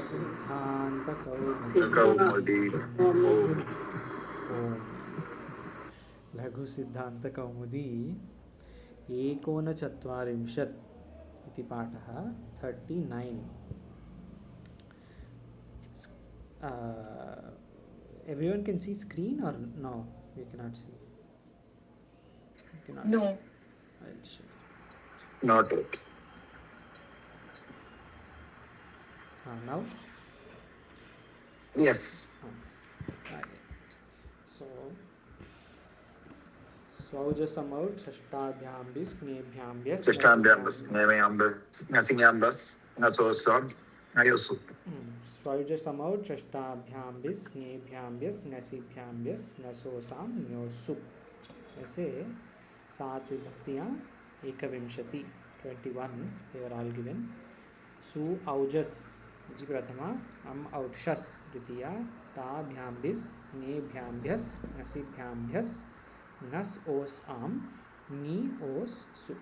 सिद्धांत कौमुदी ओम लघु सिद्धांत कौमुदी एकोनचत्वारिंशत् इति पाठः 39. Everyone can see screen or no? We cannot see. We cannot. No. I'll share. not it. Now? Yes. Okay. So, स्वौजसमौ षष्ठाभ्यां स्नेभ्यां Sishtambyambas, Nemayambas, Nasingyambas, Nasosam, Nayosu. स्वौजसमौ षष्ठाभ्यां स्नेभ्यां नसीभ्यां नसोसाम न्योसु. ऐसे 7 विभक्तियाँ 21 21 they were all given. सु औजस इति प्रथमा, अम औक्षस द्वितीया, ताभ्याम्बिस नेभ्याम्भ्यस नसीभ्याम्भ्यस नस ओस आम नी ओस सु.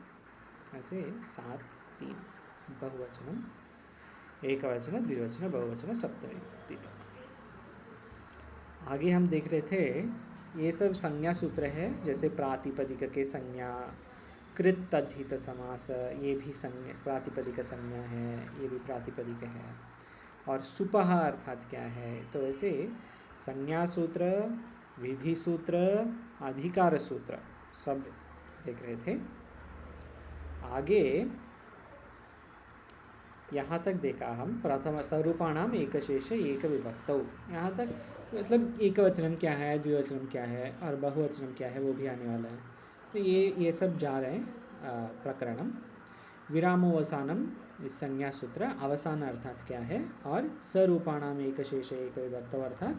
ऐसे 7 3 बहुवचनम, एकवचन, द्विवचन, बहुवचन, सप्तमी विभक्ति तक. आगे हम देख रहे थे ये सब संज्ञा सूत्र है, जैसे प्रातिपदिक के संज्ञा, कृत तद्धित समास, ये भी संज्ञा प्रातिपदिक संज्ञा है, ये भी प्रातिपदिक है. और सुपह अर्थात क्या है, तो ऐसे संज्ञा सूत्र, विधि सूत्र, अधिकार सूत्र सब देख रहे थे. आगे यहाँ तक देखा हम प्रथम स्वरूपाणाम एकशेष एक विभक्तौ. यहाँ तक मतलब एकवचनम क्या है, द्विवचनम क्या है और बहुवचनम क्या है वो भी आने वाला है. तो ये सब जा रहे हैं प्रकरणम. विरामोवसानम इस संज्ञा सूत्र, अवसान अर्थात क्या है, और स्वरूपाणाम एकशेष एक विभक्तौ अर्थात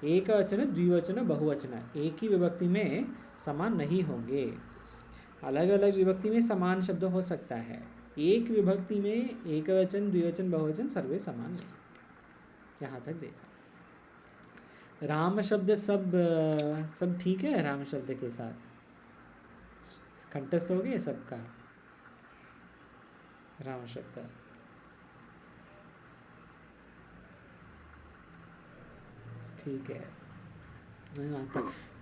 एकवचन, द्विवचन, बहुवचन एक ही विभक्ति में समान नहीं होंगे. अलग अलग विभक्ति में समान शब्द हो सकता है, एक विभक्ति में एकवचन, द्विवचन, बहुवचन सर्वे समान नहीं. यहाँ तक देखा. राम शब्द सब ठीक है. राम शब्द के साथ कंठस्थ हो गए सबका. राम शब्द ठीक है.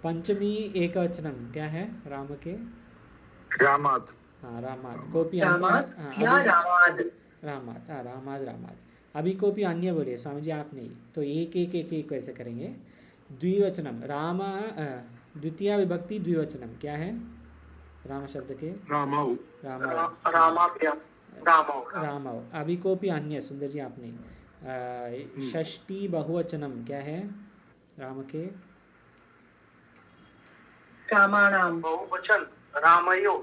पंचमी एकवचनम क्या है राम के? Ramat. हाँ रामाद. कोपी रामाद या रामाद. रामाद. हाँ रामाद रामाद. अभी कोपी अन्य बोलिए स्वामी जी, आप नहीं. तो एक कैसे करेंगे. द्विवचनम राम, द्वितीय विभक्ति द्विवचनम क्या है राम शब्द के? Ramau. रामौ. अभी कोपी अन्य सुंदर जी आप नहीं. षष्ठी बहुवचनम क्या है राम के? रामाणाम. बहुवचन रामयो.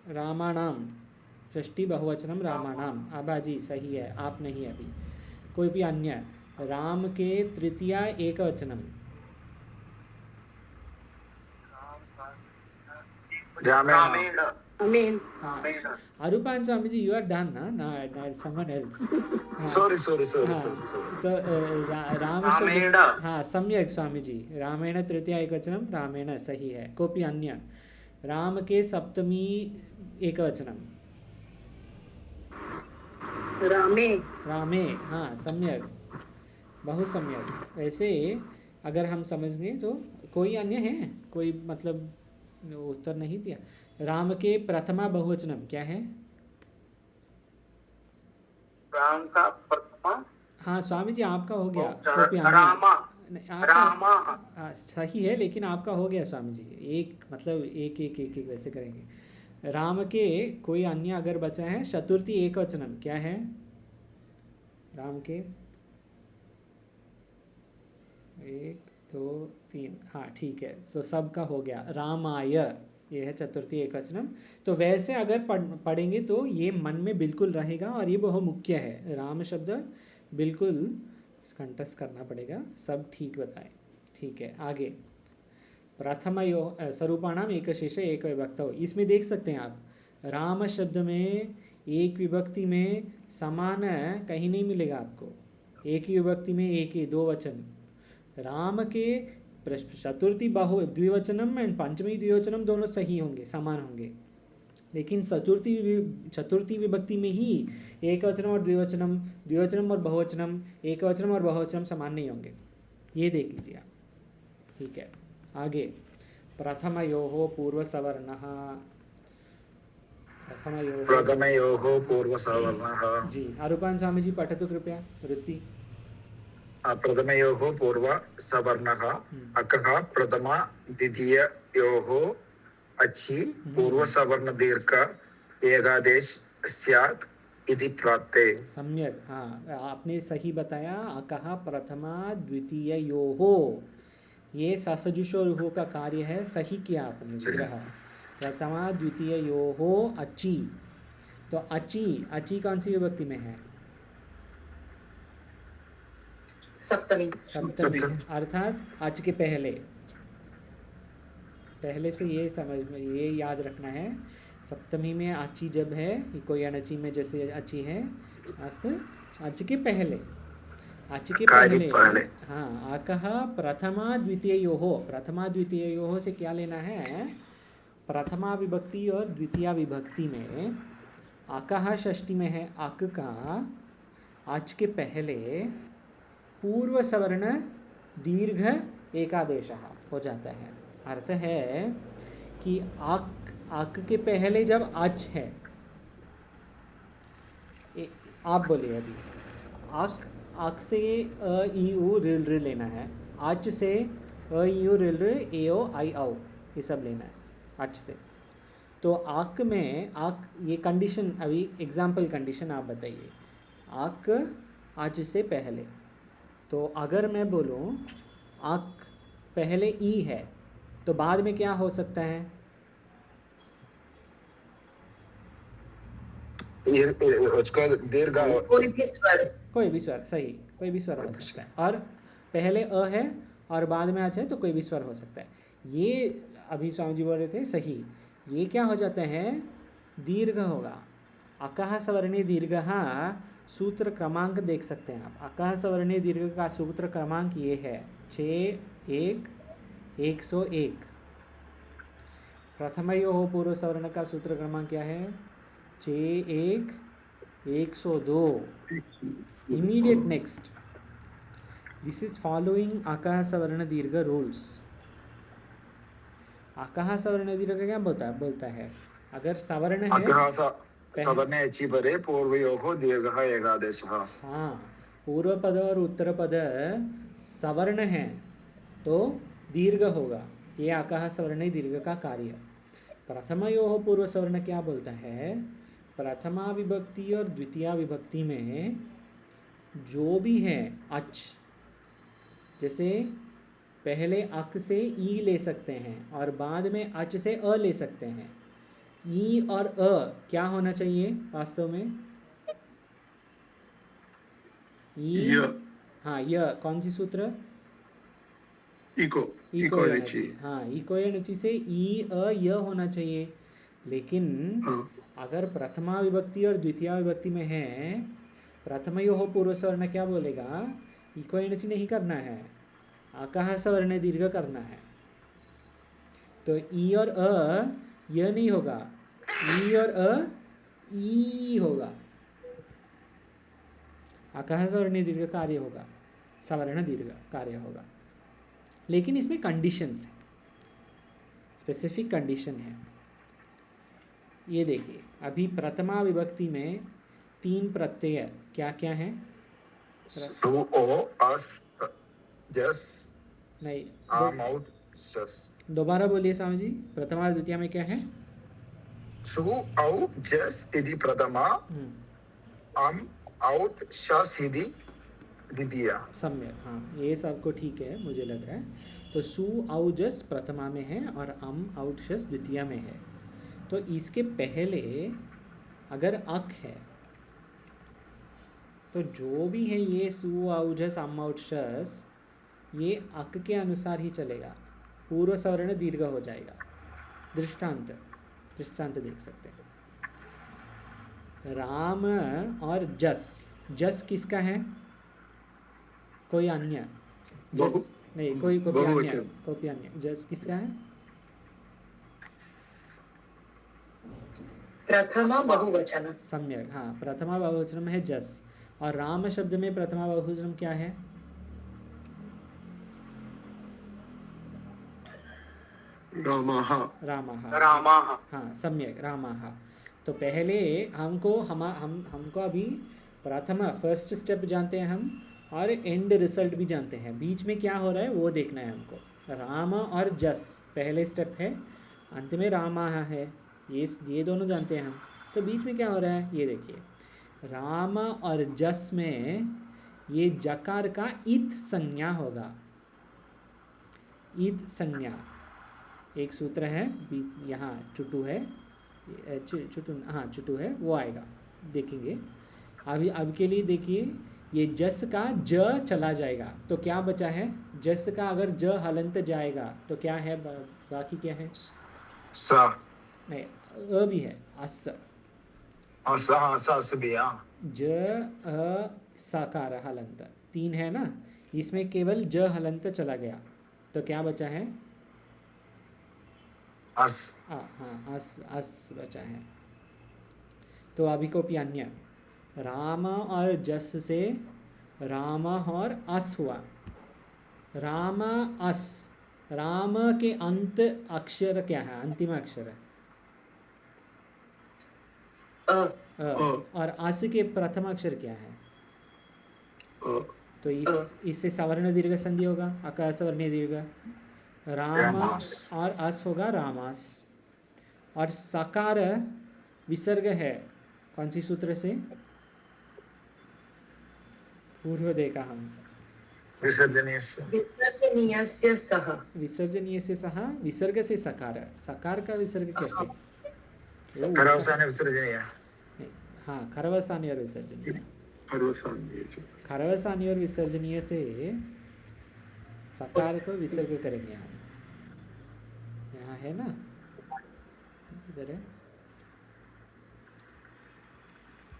रामाणाम. षष्ठी बहुवचनम रामाणाम. आबाजी सही है, आप नहीं अभी. कोई भी अन्य. राम के तृतीया एकवचनम. Rameण. Amen. अरूपान Swami ji you are done ना, समवन एल्स. Sorry. तो राम शब्द हाँ सम्यक स्वामी जी. रामेण तृतीया एकवचनम रामेण सही है. कोपी अन्य. राम के सप्तमी एकवचनम. रामे. हाँ सम्यक, बहु सम्यक. वैसे अगर हम समझ गए तो कोई अन्य है, कोई मतलब उत्तर नहीं दिया. राम के प्रथमा बहुवचनम क्या है? राम का प्रथमा. हाँ स्वामी जी आपका हो गया. रामा. सही है, लेकिन आपका हो गया स्वामी जी. एक मतलब एक वैसे करेंगे. राम के कोई अन्य अगर बचा है, चतुर्थी एकवचनम क्या है राम के? 1 2 3. हाँ ठीक है. तो सबका हो गया. रामाय ये है चतुर्थी एकवचनम. तो वैसे अगर पढ़ेंगे तो ये मन में बिल्कुल रहेगा और ये बहुत मुख्य है. राम शब्द बिल्कुल कंठस्थ करना पड़ेगा. सब ठीक बताएं. ठीक है. आगे प्रथम स्वरूपाणाम एकशेष एक विभक्तौ. इसमें देख सकते हैं आप राम शब्द में एक विभक्ति में समान कहीं नहीं मिलेगा आपको. एक ही विभक्ति में एक ही दो वचन. राम के चतुर्थी बहु द्विवचनम एंड पंचमी द्विवचनम दोनों सही होंगे, समान होंगे. लेकिन चतुर्थी विभक्ति में ही एक वचनम और द्विवचनम, द्विवचनम और बहुवचनम, एक वचनम और बहुवचनम समान नहीं होंगे। ये देख लीजिए आप। ठीक है, आगे प्रथमयोः पूर्वसवर्णः। प्रथमयोः पूर्वसवर्णः। जी, आरूपान स्वामी जी पठतु कृपया वृत्ति। प्रथमयोः पूर्वसवर्णः अकः, प्रथमा द्वितीययोः अचि पूर्वसवर्णदीर्घ एकादेश स्यात् इति प्राप्ते। सम्यक, हाँ आपने सही बताया। अकः प्रथमा द्वितीययोः, ये ससजुषोरुः का कार्य है, सही किया आपने विग्रह। प्रथमा द्वितीययोः अचि, तो अचि, अचि कौन सी विभक्ति में है? सप्तमी। सप्तमी, अर्थात अच के पहले। पहले से ये समझ में, ये याद रखना है, सप्तमी में अची जब है, कोई अनची में जैसे अची है, अच के पहले, अच के पहले। हाँ, अकः प्रथमा द्वितीययोः, प्रथमा द्वितीययोः से क्या लेना है? प्रथमा विभक्ति और द्वितीया विभक्ति में अकः षष्ठी में है, अक का अच के पहले पूर्व सवर्ण दीर्घ एकादेशः हो जाता है। अर्थ है कि आक के पहले जब अच है, आप बोलिए अभी, आक से अ ई उ रिल रि लेना है, अच से अ ई उ रिल रि ए ओ आई औ ये सब लेना है अच से। तो आक में, आक ये कंडीशन, अभी एग्जाम्पल कंडीशन आप बताइए। आक अच से पहले, तो अगर मैं बोलूँ आक पहले ई है, तो बाद में क्या हो सकता है? उसका दीर्घ, कोई भी स्वर, कोई भी स्वर, सही, कोई भी स्वर हो सकता है। और पहले अ है और बाद में अच है, तो कोई भी स्वर हो सकता है। ये अभी स्वामी जी बोल रहे थे, सही। ये क्या हो जाता है? दीर्घ होगा। अकः सवर्णे दीर्घः, सूत्र क्रमांक देख सकते हैं आप। अकः सवर्णे दीर्घ का सूत्र क्रमांक ये है 6101। प्रथमयोः पूर्व सवर्ण का सूत्र क्रमांक क्या है? 6102। Immediate next, this is following अकः सवर्ण दीर्घ रूल्स। अकः सवर्ण दीर्घ क्या बोलता है? अगर सवर्ण है, सवर्णे अचि परे पूर्वयोः दीर्घः एकादेशः। हाँ, पूर्व पद और उत्तर पद सवर्ण है तो दीर्घ होगा। ये अकः सवर्णे दीर्घ का कार्य। प्रथमयोः पूर्व सवर्ण क्या बोलता है? प्रथमा विभक्ति और द्वितीया विभक्ति में जो भी है अच, जैसे पहले अक से ई ले सकते हैं और बाद में अच से अ ले सकते हैं। ई और अ क्या होना चाहिए वास्तव में? ई, हाँ, यह कौन सी सूत्र? इको एनर्जी। हाँ, इको एनर्जी से ई अ य होना चाहिए। लेकिन अगर प्रथमा विभक्ति और द्वितीया विभक्ति में है, प्रथमयोः पूर्व सवर्ण क्या बोलेगा? इको एनर्जी नहीं करना है, अकः सवर्ण दीर्घ करना है। तो ई और अ यह नहीं होगा, ई और अ ई होगा। अकः सवर्ण दीर्घ कार्य होगा, सवर्ण दीर्घ कार्य होगा। लेकिन इसमें कंडीशंस है, स्पेसिफिक कंडीशन है। ये देखिए, अभी प्रथमा विभक्ति में 3 प्रत्यय क्या क्या हैं? सु ओ अस जस नहीं, आम आउट शस। दोबारा बोलिए स्वामी जी, प्रथमा और द्वितीया में क्या है? सु औ जस इति प्रथमा, आम आउट शस इति द्वितीया। सम्यक, हाँ, ये सबको ठीक है मुझे लग रहा है। तो सु औ जस प्रथमा में है और अम आउट शस द्वितीया में है। तो इसके पहले अगर अक है, तो जो भी है ये सु औ जस अम आउट शस, ये अक के अनुसार ही चलेगा, पूर्व सवर्ण दीर्घ हो जाएगा। दृष्टांत देख सकते हैं। राम और जस, जस किसका है? कोई अन्य जस नहीं, कोई अन्य जस किसका है? प्रथमा बहुवचन। सम्यक, हाँ, प्रथमा बहुवचन है जस। और राम शब्द में प्रथमा बहुवचन क्या है? रामाः रामाः। रामाः हाँ, सम्यक, रामाः। तो पहले हमको अभी प्रथमा फर्स्ट स्टेप जानते हैं हम, और एंड रिजल्ट भी जानते हैं। बीच में क्या हो रहा है वो देखना है हमको। राम और जस पहले स्टेप है, अंत में रामाः है, ये दोनों जानते हैं हम। तो बीच में क्या हो रहा है ये देखिए। राम और जस में ये जकार का इत संज्ञा होगा। इत संज्ञा एक सूत्र है, बीच यहाँ चुटू है, चुटू है, वो आएगा, देखेंगे। अब के लिए देखिए, ये जस का ज चला जाएगा तो क्या बचा है? जस का अगर ज हलंत जाएगा तो क्या है? बाकी क्या है? सा नहीं, अ भी है, अस। सा भी ज अ साकार हलंत 3 है ना, इसमें केवल ज हलंत चला गया तो क्या बचा है? अस। हाँ, अस बचा है। तो अभी को अन्य राम और जस से राम और अस हुआ। राम अस, राम के अंत अक्षर क्या है? अंतिम अक्षर है और अस के प्रथम अक्षर क्या है? तो इससे सवर्ण दीर्घ संधि होगा, अकार सवर्ण दीर्घ। राम और अस होगा रामास। और सकार विसर्ग है कौन सी सूत्र से? पूर्व देखा हम, विसर्जनीय विसर्जनीयस्य सह। विसर्जनीय से सह, विसर्ग से सकार। सकार का विसर्ग कैसे? खरवसाने विसर्जनीय। हाँ, खरवसानी और विसर्जनीय। खरवसानी खरवसानी और विसर्जनीय से सकार को विसर्ग करेंगे हम। यहाँ है ना, इधर है,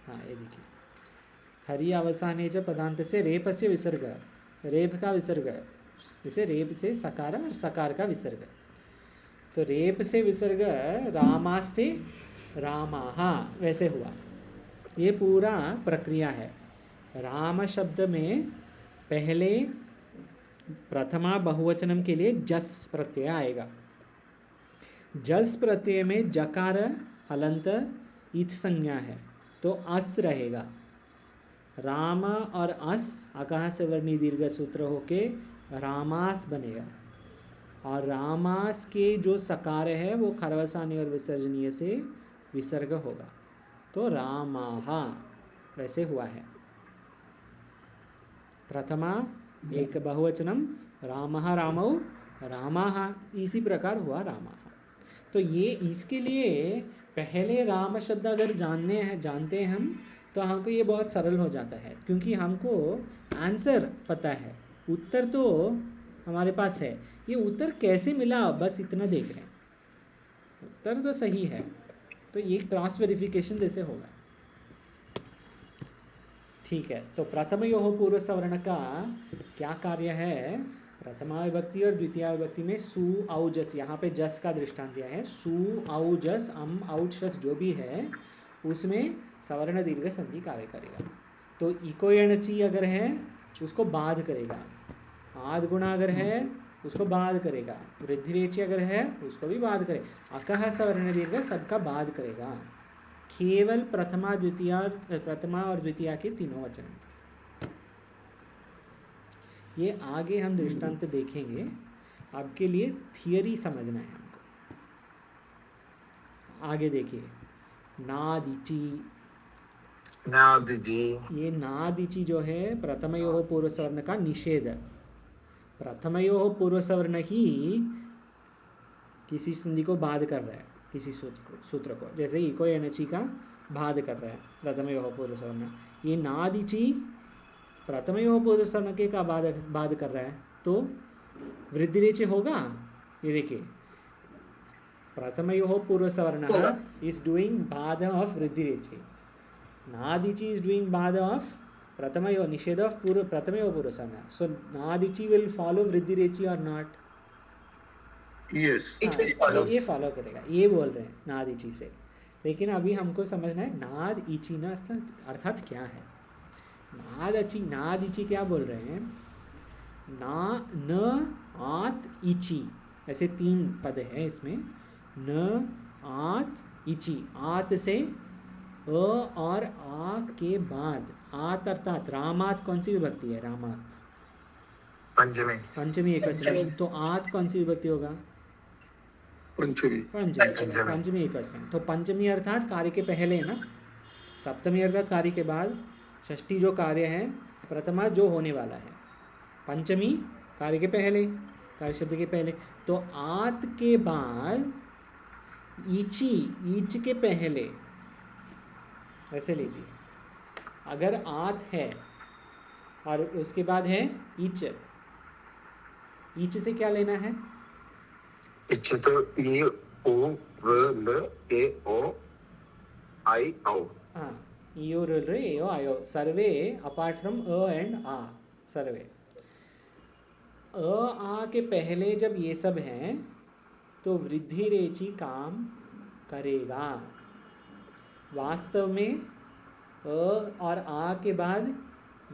हाँ ये देखिए। हरि अवसाने च पदांत से रेप से विसर्ग, रेप का विसर्ग, जैसे रेप से सकार और सकार का विसर्ग। तो रेप से विसर्ग रामास से रामाहा वैसे हुआ। ये पूरा प्रक्रिया है। राम शब्द में पहले प्रथमा बहुवचनम के लिए जस प्रत्यय आएगा। जस प्रत्यय में जकार हलंत इथ संज्ञा है तो अस रहेगा। राम और अस अकाह से वर्णी दीर्घ सूत्र होके रामास बनेगा। और रामास के जो सकार है वो खरवसानी और विसर्जनीय से विसर्ग होगा तो रामाहा वैसे हुआ है। प्रथमा एक बहुवचनम रामः रामौ रामाः, इसी प्रकार हुआ रामाः। तो ये इसके लिए पहले राम शब्द अगर जानते हैं हम तो हमको ये बहुत सरल हो जाता है, क्योंकि हमको आंसर पता है, उत्तर तो हमारे पास है। ये उत्तर कैसे मिला बस इतना देख रहे हैं, उत्तर तो सही है, तो ये क्रॉस वेरिफिकेशन जैसे होगा। ठीक है, तो प्रथमयोः पूर्व सवर्ण का क्या कार्य है? प्रथमा विभक्ति और द्वितीय विभक्ति में सु औ जस, यहाँ पे जस का दृष्टांत दिया है। सु औ जस अम औट शस जो भी है उसमें सवर्ण दीर्घ संधि कार्य करेगा। तो इको यणची अगर है उसको बाध करेगा, आद गुणा अगर है उसको बाध करेगा, वृद्धि रेची अगर है उसको भी बाध करेगा। अकह सवर्ण दीर्घ सबका बाध करेगा, केवल प्रथमा और द्वितीय के तीनों वचन। ये आगे हम दृष्टांत देखेंगे, आपके लिए थियरी समझना है हमको। आगे देखिए, नादिची, ये नादिची जो है प्रथमयोः पूर्व सवर्ण का निषेध। प्रथमयोः पूर्व सवर्ण ही किसी संधि को बाध कर रहा है, किसी सूत्र को, जैसे इको एनची का बाध कर रहा है प्रथमयोः पूर्व सवर्ण। ये नादिची प्रथमयोः पूर्व सवर्ण के का बाध कर रहा है तो वृद्धि रेचे होगा। ये देखिए, प्रथमयोः पूर्व सवर्ण इज डूइंग बाध ऑफ वृद्धि रेचे, नादिची इज डूइंग बाध ऑफ प्रथमयोः निषेध ऑफ प्रथमयोः पूर्व सवर्ण। सो नादिची विल फॉलो वृद्धि रेची और not? Yes, It will follow. ये फॉलो करेगा, ये बोल रहे हैं नादिची से। लेकिन अभी हमको समझना है नाद इची ना अर्थात क्या है। नाद इची क्या बोल रहे हैं? ना न आत इची, ऐसे 3 पद हैं इसमें। न आत इची, आत से अ और आ के बाद, आत अर्थात रामात कौन सी विभक्ति है? रामात पंचमी पंचमी एकवचन। तो आत कौन सी विभक्ति होगा? पंचमी पंचमी एकवचन। तो पंचमी अर्थात कार्य के पहले ना, सप्तमी अर्थात कार्य के बाद, षष्ठी जो कार्य है, प्रथमा जो होने वाला है, पंचमी कार्य के पहले, कार्य शब्द के पहले। तो आत के बाद ईची, ईच के पहले, ऐसे लीजिए। अगर आत है और उसके बाद है ईच, ईच से क्या लेना है? इच्छ तो ई ओ र ल ए ओ आई औ। हाँ, ईओ र ए ओ आयो, सर्वे अपार्ट फ्रॉम अ एंड आ, सर्वे। अ आ के पहले जब ये सब हैं तो वृद्धि रेची काम करेगा। वास्तव में अ और आ के बाद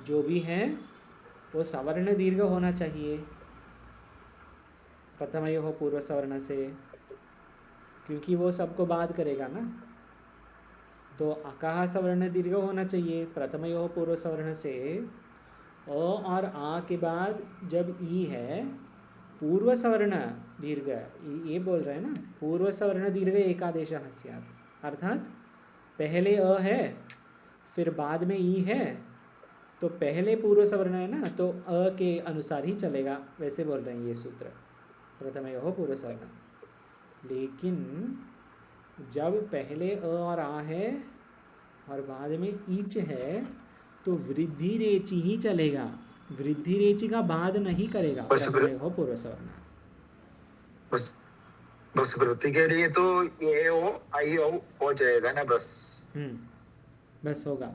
जो भी हैं वो सवर्ण दीर्घ होना चाहिए, प्रथमयोः पूर्व सवर्ण से, क्योंकि वो सबको बाध करेगा ना। तो अकाह सवर्ण दीर्घ होना चाहिए प्रथमयोः पूर्व सवर्ण से। अ और आ के बाद जब ई है, पूर्व सवर्ण दीर्घ, ये बोल रहे हैं ना, पूर्व सवर्ण दीर्घ एकादेशः स्यात्, अर्थात पहले अ है फिर बाद में ई है, तो पहले पूर्व सवर्ण है ना, तो अ के अनुसार ही चलेगा, वैसे बोल रहे हैं ये सूत्र, प्रथमयोः पूर्व सवर्ण। लेकिन जब पहले अ और आ है और बाद में ईच है तो वृद्धि रेची ही चलेगा, वृद्धि रेची का बाद नहीं करेगा प्रथमयोः पूर्व सवर्ण। बस बस वृत्ति के लिए तो ए ओ आई औ हो जाएगा ना, बस बस होगा।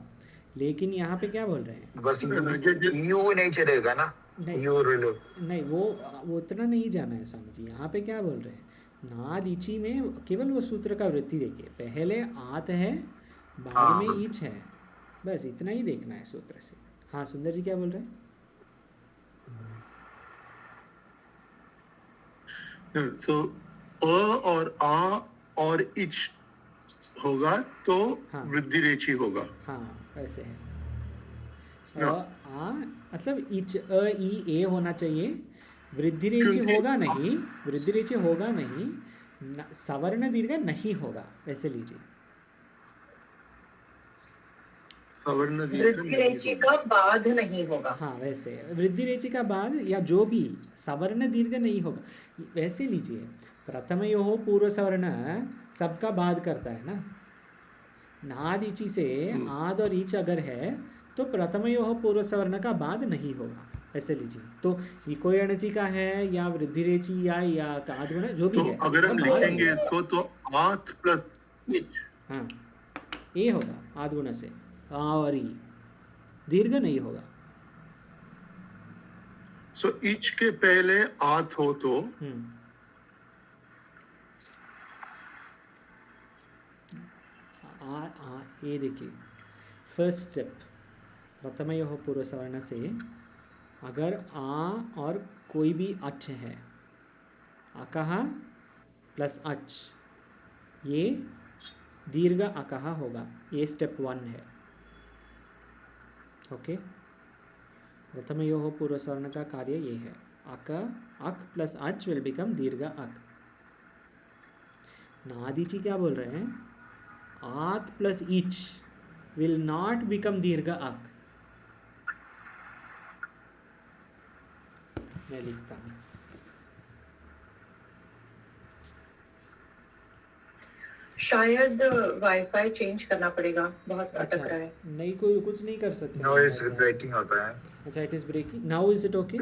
लेकिन यहाँ पे क्या बोल रहे हैं? बस यू नहीं चलेगा ना, नहीं यू लो। नहीं, वो उतना नहीं जाना है स्वामी जी। यहाँ पे क्या बोल रहे हैं? नाद इची में केवल वो सूत्र का वृत्ति देखिए, पहले आत है बाद में ईच है, बस इतना ही देखना है सूत्र से। हाँ सुंदर जी क्या बोल रहे हैं? तो अ और आ और इच होगा तो हाँ। वृद्धि रेची होगा। हाँ वैसे है। ना। आ मतलब इच अ ई ए होना चाहिए, वृद्धि रेची क्योंकि- होगा नहीं, वृद्धि रेची होगा नहीं, सवर्ण दीर्घ नहीं होगा, वैसे लीजिए। सवर्ण दीर्घ वृद्धि रेची का बाध नहीं होगा। हाँ वैसे वृद्धि रेची का बाद या जो भी सवर्ण दीर्घ नहीं होगा, वैसे लीजिए। प्रथमयोः पूर्व सवर्ण सबका बाद करता है ना, नाद इची से आद और ईच अगर है तो प्रथमयोः पूर्व सवर्ण का बाद नहीं होगा, ऐसे लीजिए। तो इको अणची का है या वृद्धि रेची या आदगुण जो भी तो है, अगर हम उसका बाद लिखेंगे होगा। तो आत प्लस इच, हाँ ये होगा आदगुण से, आ और ई, दीर्घ नहीं होगा। सो इच के पहले आत हो तो ये देखिए फर्स्ट स्टेप, प्रथमयोः पूर्व सवर्ण से अगर आ और कोई भी अच है, अकः प्लस अच, ये दीर्घ अकः होगा, ये स्टेप 1 है। ओके, प्रथमयोः पूर्व सवर्ण का कार्य ये है, अक अक प्लस अच विल बिकम दीर्घ अक। नादीची क्या बोल रहे हैं? आत plus etch will not become दीर्घ अक। मैं लिखता हूँ, शायद वाईफाई चेंज करना पड़ेगा, बहुत अटक रहा है। नहीं कोई कुछ नहीं कर सकते। नॉइस ब्रेकिंग होता है। अच्छा, it is breaking now, is it okay?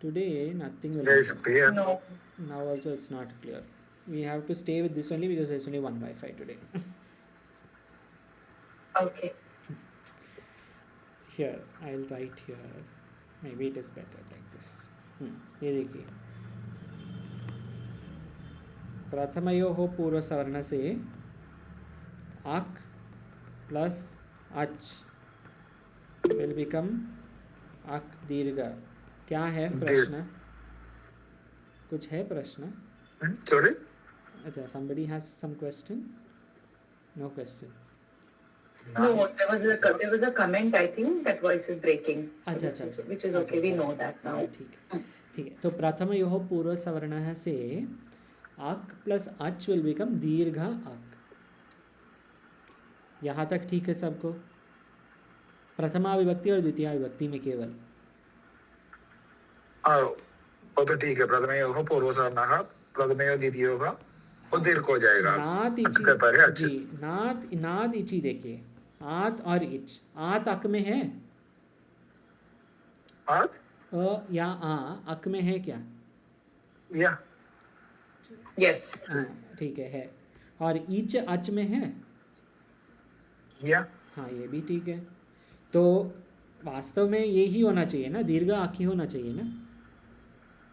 Today nothing will Yes, clear. No. now also it's not clear. We have to stay with this only because there's only one Wi-Fi today. Okay. Here I'll write here, maybe it is better like this. ये देखिए प्रथमयोः पूर्वसवर्ण से अक plus अच will become अक दीर्घ। क्या है प्रश्न? कुछ है प्रश्न? Sorry? अच्छा, somebody has some question? No question. No, there was a comment. I think that voice is breaking. So अच्छा, which is okay. We know that now. ठीक है। तो प्रथमयोः पूर्वसवर्णः से अक प्लस अच विल बिकम दीर्घ अक। यहाँ तक ठीक है सबको? प्रथमा विभक्ति और द्वितीय विभक्ति में केवल वो तो ठीक है। प्रथमयोः पूर्वसवर्णः, प्रथमयोः द्वितीयोः वो दीर्घ हो जाएगा। नात अच इची के पहले अच। जी, नात इची देखिए, आत और इच। आत अक में है? आत या आ अक में है क्या? या Yes. हाँ ठीक है। और इच अच में है? या हाँ ये भी ठीक है। तो वास्तव में ये ही होना चाहिए ना, दीर्घ अक ही होना चाहिए ना,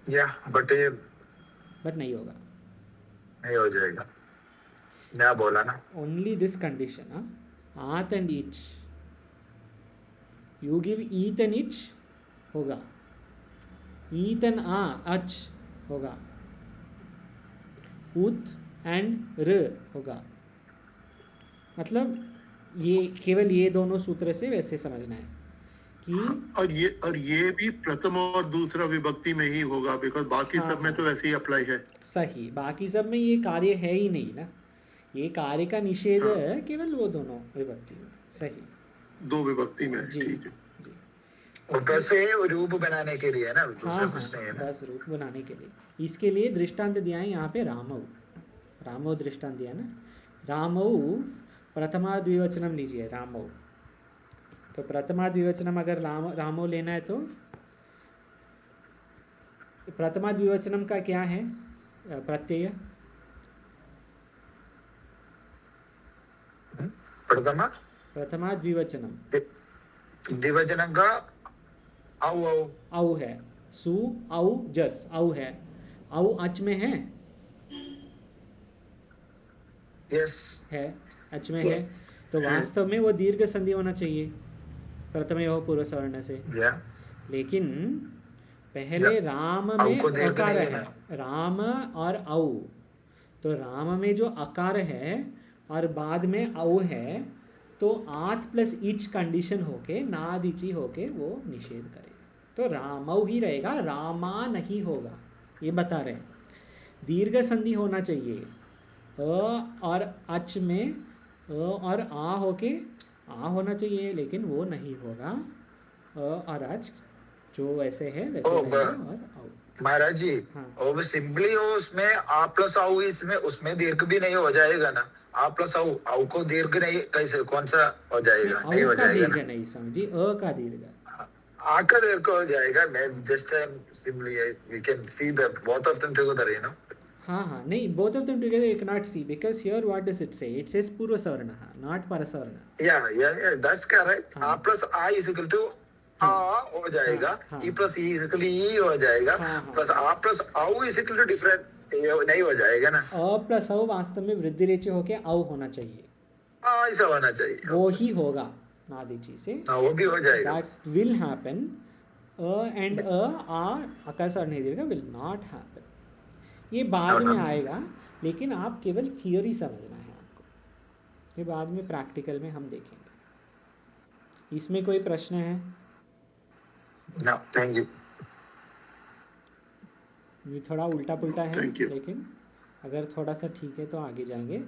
या बट नहीं होगा। नहीं हो जाएगा। मैं बोला ना, ओनली दिस कंडीशन, आत एंड इच। यू गिव ईथ एंड इच होगा, ईथ एंड अच होगा, उत एंड र होगा। मतलब ये केवल ये दोनों सूत्र से वैसे समझना है कि और ये भी प्रथम और दूसरा विभक्ति में ही होगा, बिकॉज बाकी हाँ, सब में तो वैसे ही अप्लाई है। सही, बाकी सब में ये कार्य है ही नहीं ना, ये कार्य का निषेध हाँ। है केवल वो दोनों विभक्ति में। सही, दो विभक्ति में, जी ठीक है। जी। वो कैसे रूप बनाने के लिए ना, हाँ दूसरा कुछ नहीं है ना। बस रूप बनाने के लिए। इसके लिए दृष्टांत दिया है यहाँ पे रामौ दृष्टांत दिया ना। रामौ प्रथमा द्विवचनम लीजिए, रामौ। तो प्रथमा द्विवचनम अगर रामौ लेना है तो प्रथमा द्विवचनम का क्या है प्रत्यय? प्रथमा द्विवचनम द्विवचन का औ औ है, सु औ जस औ है। औ अच में है? यस है, अच में Yes. है। तो वास्तव में वो दीर्घ संधि होना चाहिए प्रथमयोः पूर्वसवर्ण से। या लेकिन पहले राम में को दीर्घ अकार नहीं है है, ना। राम और औ। तो राम में जो अकार है और बाद में औ है, तो आत प्लस इच कंडीशन होके नादिची होके वो निषेध करेगा। तो रामौ ही रहेगा, रामा नहीं होगा, ये बता रहे हैं। दीर्घ संधि होना चाहिए, अ और अच में अ और आ होके आ होना चाहिए, लेकिन वो नहीं होगा। अ और अच जो वैसे है वैसे ओ, रहेगा। और औ महाराज जी, हाँ। वो सिंपली हो उसमें आ प्लस औ, इसमें उसमें दीर्घ भी नहीं हो जाएगा ना। आ प्लस औ को दीर्घ नहीं, कैसे कौन सा हो जाएगा? नहीं औ हो का जाएगा दीर्घ ना। नहीं समझी, अ का दीर्घ। आ का दीर्घ हो जाएगा। मैं just simply we can see the both of them together, you know. हाँ नहीं, both of them together you cannot see, because here what does it say? It says पूर्व सवर्ण, not परसवर्ण। या दैट्स करेक्ट। आ प्लस आ is equal to आ हो जाएगा, हाँ। ई प्लस ई इज इक्वल ई हो जाएगा, हाँ। प्लस आ प्लस औ इज इक्वल टू डिफरेंट नहीं हो जाएगा ना। अ प्लस औ वास्तव में वृद्धि रेचय होके औ होना चाहिए, ऐसा होना चाहिए। वो ही होगा नादिची से। हाँ, वो भी हो जाएगा। That will happen. And आकाश और नहीं दीर्घ will not happen. ये बाद में आएगा, लेकिन आप केवल थियोरी समझना है आपको, ये बाद में प्रैक्टिकल में हम देखेंगे। इसमें कोई प्रश्न है? No, thank you. ये थोड़ा उल्टा पुल्टा है, Thank you. लेकिन अगर थोड़ा सा ठीक है तो आगे जाएंगे।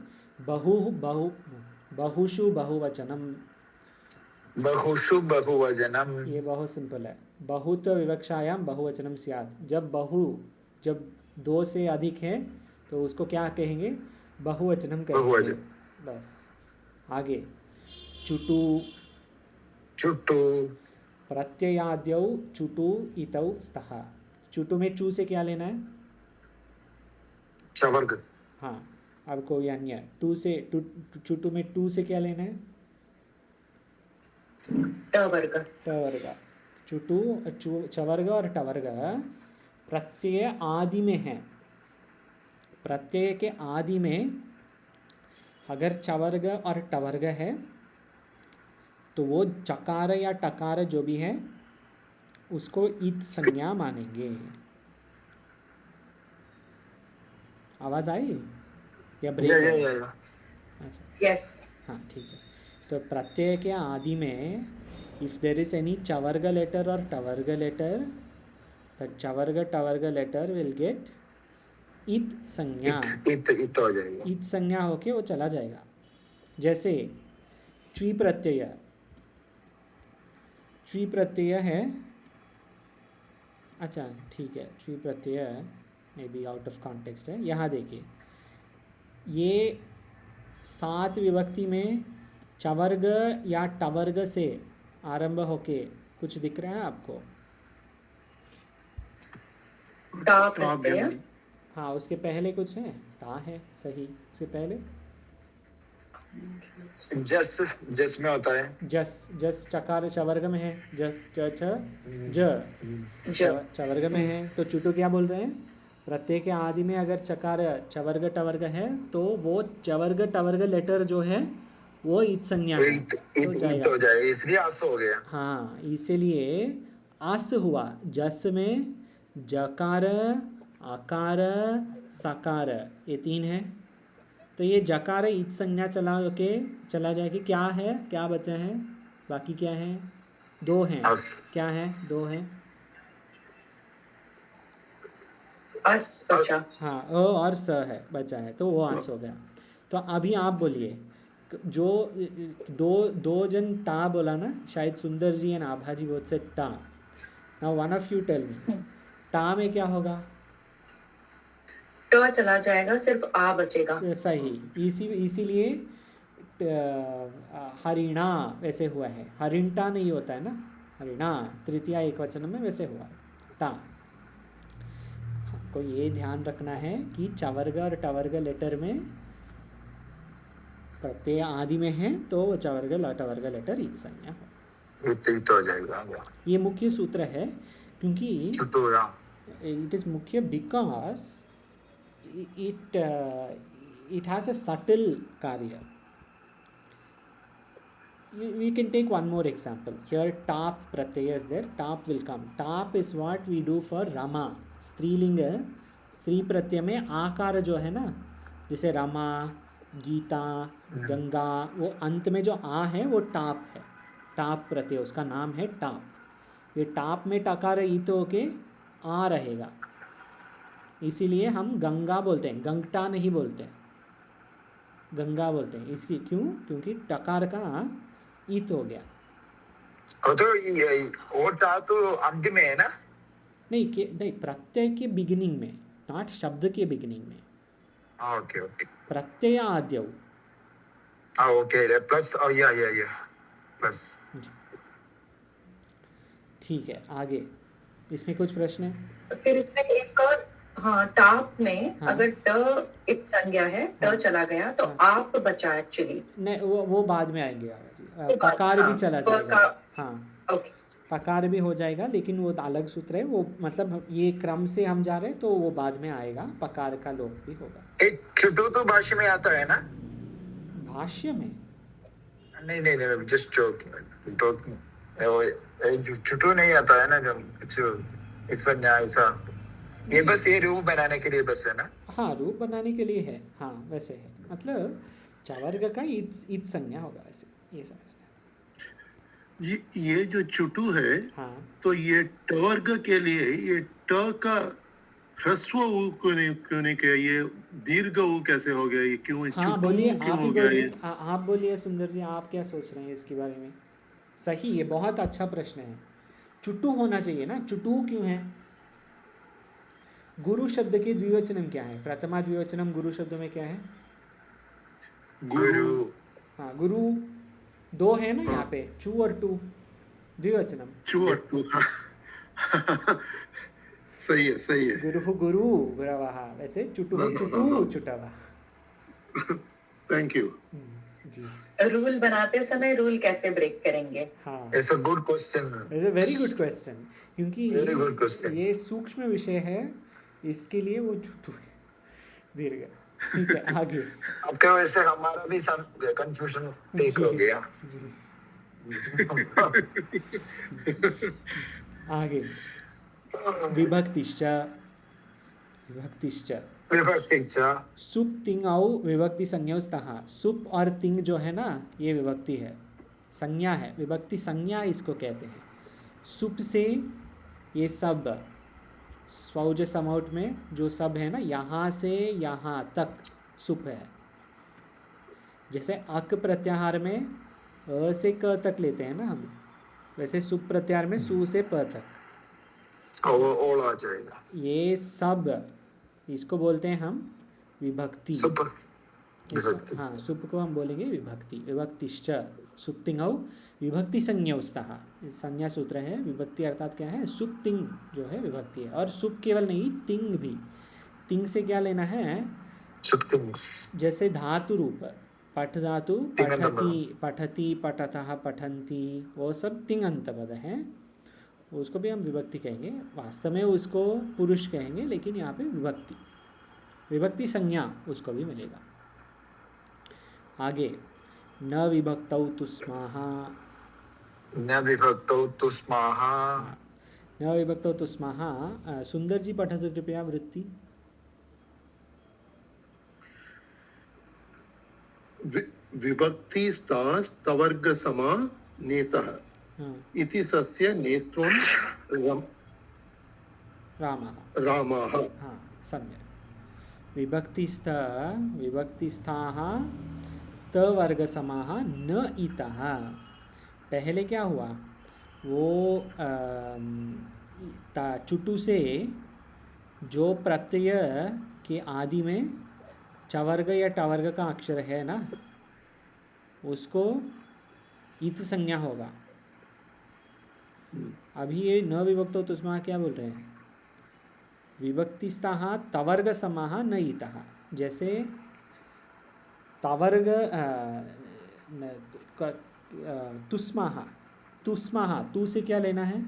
बहुषु बहुवचनम, बहुषु बहुवचनम। ये बहुत सिंपल है। बहुत विवक्षायाम बहुवचनम स्यात्। जब दो से अधिक है तो उसको क्या कहेंगे? बहुवचनम कहेंगे। बहुवचन। बस आगे। चुटु, चुट्टू, प्रत्ययाद्यौ चुटु इतौ स्तः। चुटु में चू से क्या लेना है? चवर्ग। हाँ, अब कोई अन्य टू से चुटु में टू से क्या लेना है? टवर्ग। टवर्ग। चवर्ग और टवर्ग प्रत्यय आदि में है। प्रत्यय के आदि में अगर चवर्ग और टवर्ग है तो वो चकार या टकार जो भी है उसको इत संज्ञा मानेंगे। आवाज आई या ब्रेक? या अच्छा, यस। हाँ ठीक है। तो प्रत्यय के आदि में इफ देर इज एनी चवर्ग लेटर और टवर्ग लेटर, द चवर्ग टवर्ग लेटर विल गेट इत संज्ञा। इत हो जाएगा। इत संज्ञा होके वो चला जाएगा। जैसे च्वी प्रत्यय, च्वी प्रत्यय है, अच्छा ठीक है, च्वी प्रत्यय may be out of context है। यहाँ देखिए, ये 7 विभक्ति में चवर्ग या टवर्ग से आरंभ होके कुछ दिख रहा है आपको? टा प्रत्यय। हाँ, उसके पहले कुछ है? टा है, सही। उसके पहले जस में होता है। जस चकार चवर्ग में है, जस च ज चवर्ग में है। तो चुटू क्या बोल रहे हैं? प्रत्यय के आदि में अगर चकार चवर्ग टवर्ग है तो वो चवर्ग टवर्ग लेटर जो है वो इत संज्ञा है, तो इत जाएगा। हो जाएगा, इसलिए आस हो गया। हाँ, इसीलिए आस हुआ। जस में जकार, आकार, सकार, ये 3 है। तो ये जकार इत संज्ञा चला जाएगी। क्या है, क्या बचा है? बाकी क्या है? 2 हैं। अस। क्या है? 2 हैं। अस बचा। हाँ, अ और स है बचा है, तो वो आस हो गया। तो अभी आप बोलिए, जो दो जन टा बोला ना, शायद सुंदर जी एंड आभा जी बोथ से टा। Now one of you tell me, टा में क्या होगा? ट चला जाएगा, सिर्फ आ बचेगा। सही। इसीलिए हरिणा वैसे हुआ है। हरिणटा नहीं होता है ना, हरिणा तृतीया एकवचन में वैसे हुआ टा। को ये ध्यान रखना है कि चवर्ग और टवर्ग लेटर में प्रत्यय आदि में है तो चवर्ग टवर्ग लेटर इत संज्ञा हो। इत हो जाएगा। ये मुख्य सूत्र है, क्योंकि इट इज मुख्य because it has a subtle कार्य. We can take one more example. Here tap pratyaya is there. Tap will come. Tap is what we do for Rama. स्त्रीलिंग, स्त्री प्रत्यय में आकार जो है ना, जैसे रमा, गीता, गंगा, वो अंत में जो आ है वो टाप है। टाप प्रत्यय, उसका नाम है टाप। ये टाप में टकार ईत होके आ रहेगा, इसीलिए हम गंगा बोलते हैं, गंगटा नहीं बोलते हैं, गंगा बोलते हैं। इसकी क्यों? क्योंकि टकार का ईत हो गया। वो टा तो अंत में है ना? नहीं, प्रत्यय के बिगिनिंग में, नॉट शब्द के बिगिनिंग में। Okay okay. प्रत्यय आद्यौ। ओके, प्लस और या प्लस। ठीक है, आगे इसमें कुछ प्रश्न है? फिर इसमें एक और, हाँ, टाप में हाँ। अगर ट इत संज्ञा है, ट चला गया तो आप बचा एक्चुअली। नहीं, वो बाद में आएंगे। पकार भी चला जाएगा। हाँ, ओके, पकार भी हो जाएगा, लेकिन वो अलग सूत्र है। वो मतलब ये क्रम से हम जा रहे हैं तो वो बाद में आएगा। पकार का लोप भी होगा। चुटू तो भाष्य में आता है ना? भाष्य में नहीं, जस्ट जोकिंग। चुटू नहीं आता है ना, जो इस संज्ञा ऐसा, ये बस ये रूप बनाने के लिए बस है ना? हाँ, रूप बनाने के लिए है। हाँ, वैसे है, मतलब चवर्ग का इत संज्ञा होगा वैसे, ये समझना। ये जो चुटू है, हाँ, तो ये टवर्ग के लिए ये ट का ह्रस्व ऊ क्यों नहीं किया? ये दीर्घ ऊ कैसे हो गया? ये क्यों? हाँ बोलिए, क्यों आप ही हो गया बोलिए, ये? आप बोलिए सुंदर जी, आप क्या सोच रहे हैं इसके बारे में? सही है, बहुत अच्छा प्रश्न है। चुटू होना चाहिए ना, चुटू क्यों है? गुरु शब्द के द्विवचनम क्या है? प्रथमा द्विवचनम गुरु शब्द में क्या है? गुरु। हाँ, गुरु 2 है ना यहाँ पे, चू और टू, द्विवचनम। चू और टू। सही है। गुरु गुरवः, वैसे चुटु चुटू चुटवा। थैंक यू जी। रूल बनाते समय रूल कैसे ब्रेक करेंगे? हाँ, it's a good question. It's a very good question, क्योंकि Very good question. ये सूक्ष्म विषय है, इसके लिए वो चुटू है। दीर्घ। ठीक है, आगे। आपके वजह से हमारा भी सब कंफ्यूजन ठीक हो गया। जी, आगे। विभक्तिश्च, विभक्तिश्च। विभक्तिश्च। सुप तिंग औ विभक्ति संज्ञौ स्तः। सुप और तिंग जो है ना, ये विभक्ति है, संज्ञा है, विभक्ति संज्ञा इसको कहते हैं। सुप से ये सब, स्वौज समौट में जो सब है ना, यहाँ से यहाँ तक सुप है। जैसे अक प्रत्याहार में अ से क तक लेते हैं ना हम, वैसे सुप प्रत्याहार में सु से प तक। ओल आ जाएगा। ये सब, इसको बोलते हैं हम विभक्ति। सुप इसको, हाँ, सुप को हम बोलेंगे विभक्ति। विभक्तिश्च सुप्तिंगौ विभक्ति संज्ञौ स्तः। संज्ञा सूत्र है। विभक्ति अर्थात क्या है? सुप तिंग जो है विभक्ति है। और सुप केवल नहीं, तिंग भी। तिंग से क्या लेना है? सुप्तिंग। जैसे धातु रूप, पठ धातु, पठति, पठति, पठतः, पठन्ति, वो सब तिंगंत पद हैं। उसको भी हम विभक्ति कहेंगे। वास्तव में उसको पुरुष कहेंगे, लेकिन यहाँ पे विभक्ति, विभक्ति संज्ञा उसको भी मिलेगा। आगे, न विभक्तौ तुस्माः। न विभक्तौ तुस्माः। न विभक्तौ तुस्माः। सुंदर जी पठतु कृपया वृत्ति। विभक्तिस्तास्तवर्गसमा नेतः इति सस्य नेत्रों रामाः। हाँ, सम्यक्। विभक्तिस्थाः तवर्गसमाः न इतः। पहले क्या हुआ? वो चुटु से जो प्रत्यय के आदि में चवर्ग या टवर्ग का अक्षर है ना, उसको इत संज्ञा होगा। अभी ये न विभक्तो तुस्माः क्या बोल रहे हैं? विभक्तिस्थाः तवर्ग समाः न इतः। जैसे तवर्ग तुस्माः, तुस्माः, तू से क्या लेना है?